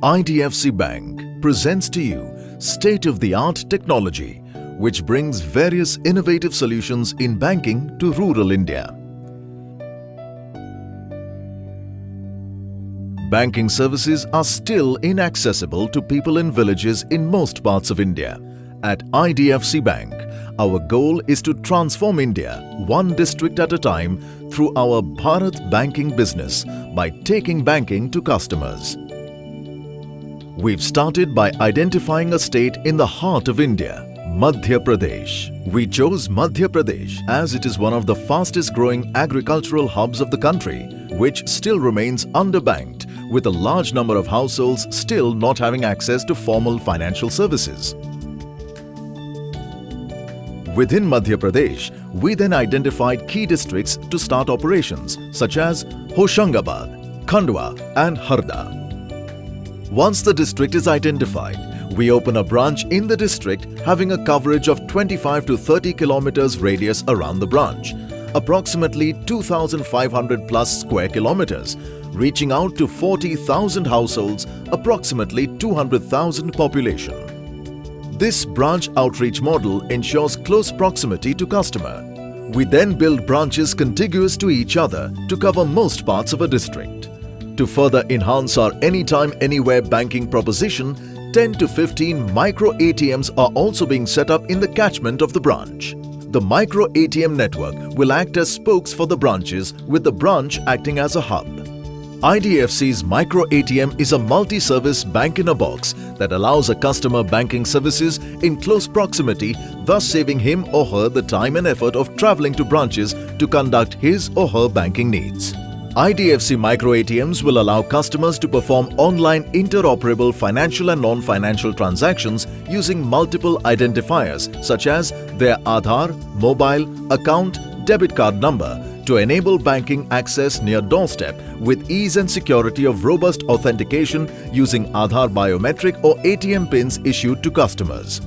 IDFC Bank presents to you state-of-the-art technology which brings various innovative solutions in banking to rural India. Banking services are still inaccessible to people in villages in most parts of India. At IDFC Bank, our goal is to transform India one district at a time through our Bharat banking business by taking banking to customers. We've started by identifying a state in the heart of India, Madhya Pradesh. We chose Madhya Pradesh as it is one of the fastest growing agricultural hubs of the country, which still remains underbanked, with a large number of households still not having access to formal financial services. Within Madhya Pradesh, we then identified key districts to start operations such as Hoshangabad, Khandwa and Harda. Once the district is identified, we open a branch in the district having a coverage of 25 to 30 kilometers radius around the branch, approximately 2,500 plus square kilometers, reaching out to 40,000 households, approximately 200,000 population. This branch outreach model ensures close proximity to customer. We then build branches contiguous to each other to cover most parts of a district. To further enhance our anytime, anywhere banking proposition, 10 to 15 micro ATMs are also being set up in the catchment of the branch. The micro ATM network will act as spokes for the branches, with the branch acting as a hub. IDFC's micro ATM is a multi-service bank-in-a-box that allows a customer banking services in close proximity, thus saving him or her the time and effort of travelling to branches to conduct his or her banking needs. IDFC micro ATMs will allow customers to perform online interoperable financial and non-financial transactions using multiple identifiers such as their Aadhaar, mobile, account, debit card number to enable banking access near doorstep with ease and security of robust authentication using Aadhaar biometric or ATM pins issued to customers.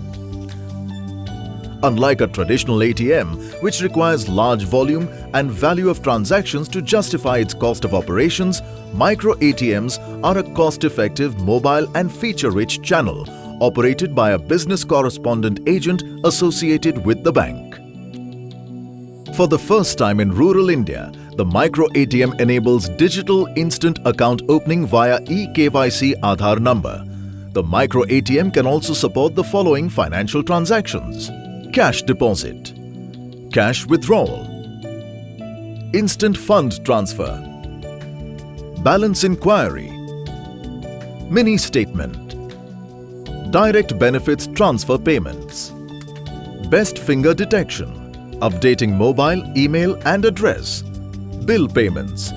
Unlike a traditional ATM, which requires large volume and value of transactions to justify its cost of operations, micro ATMs are a cost-effective, mobile and feature-rich channel operated by a business correspondent agent associated with the bank. For the first time in rural India, the micro ATM enables digital instant account opening via eKYC Aadhaar number. The micro ATM can also support the following financial transactions: cash deposit, cash withdrawal, instant fund transfer, balance inquiry, mini statement, direct benefits transfer payments, best finger detection, updating mobile, email and address, bill payments,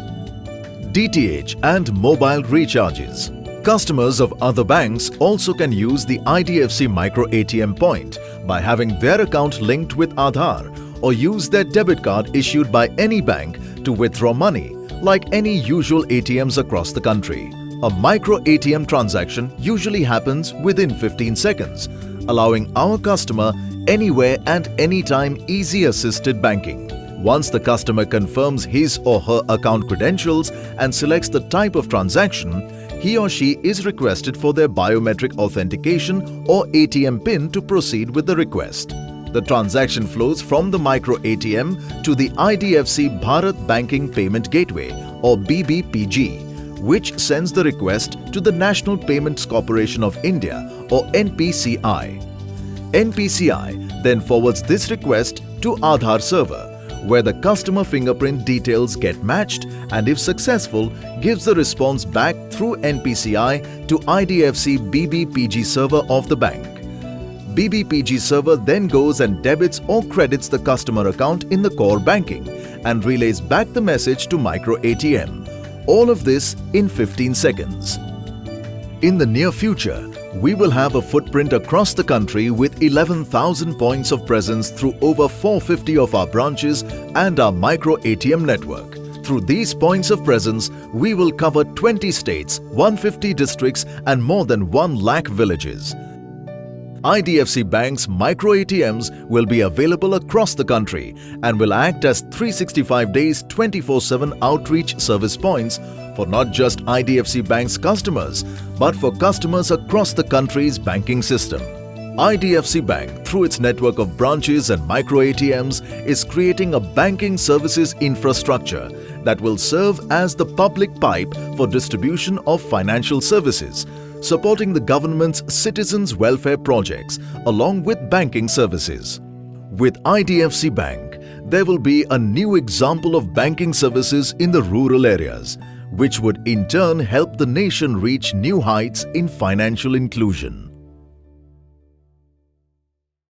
DTH and mobile recharges. Customers of other banks also can use the IDFC micro ATM point by having their account linked with Aadhaar or use their debit card issued by any bank to withdraw money, like any usual ATMs across the country. A micro ATM transaction usually happens within 15 seconds, allowing our customer anywhere and anytime easy assisted banking. Once the customer confirms his or her account credentials and selects the type of transaction, he or she is requested for their biometric authentication or ATM PIN to proceed with the request. The transaction flows from the micro ATM to the IDFC Bharat Banking Payment Gateway or BBPG, which sends the request to the National Payments Corporation of India or NPCI. NPCI then forwards this request to Aadhaar server, where the customer fingerprint details get matched and, if successful, gives the response back through NPCI to IDFC BBPG server of the bank. BBPG server then goes and debits or credits the customer account in the core banking and relays back the message to micro ATM. All of this in 15 seconds. In the near future, we will have a footprint across the country with 11,000 points of presence through over 450 of our branches and our micro ATM network. Through these points of presence, we will cover 20 states, 150 districts and more than 1 lakh villages. IDFC Bank's micro ATMs will be available across the country and will act as 365 days 24/7 outreach service points for not just IDFC Bank's customers, but for customers across the country's banking system. IDFC Bank, through its network of branches and micro ATMs, is creating a banking services infrastructure that will serve as the public pipe for distribution of financial services, supporting the government's citizens' welfare projects along with banking services. With IDFC Bank, there will be a new example of banking services in the rural areas, which would in turn help the nation reach new heights in financial inclusion.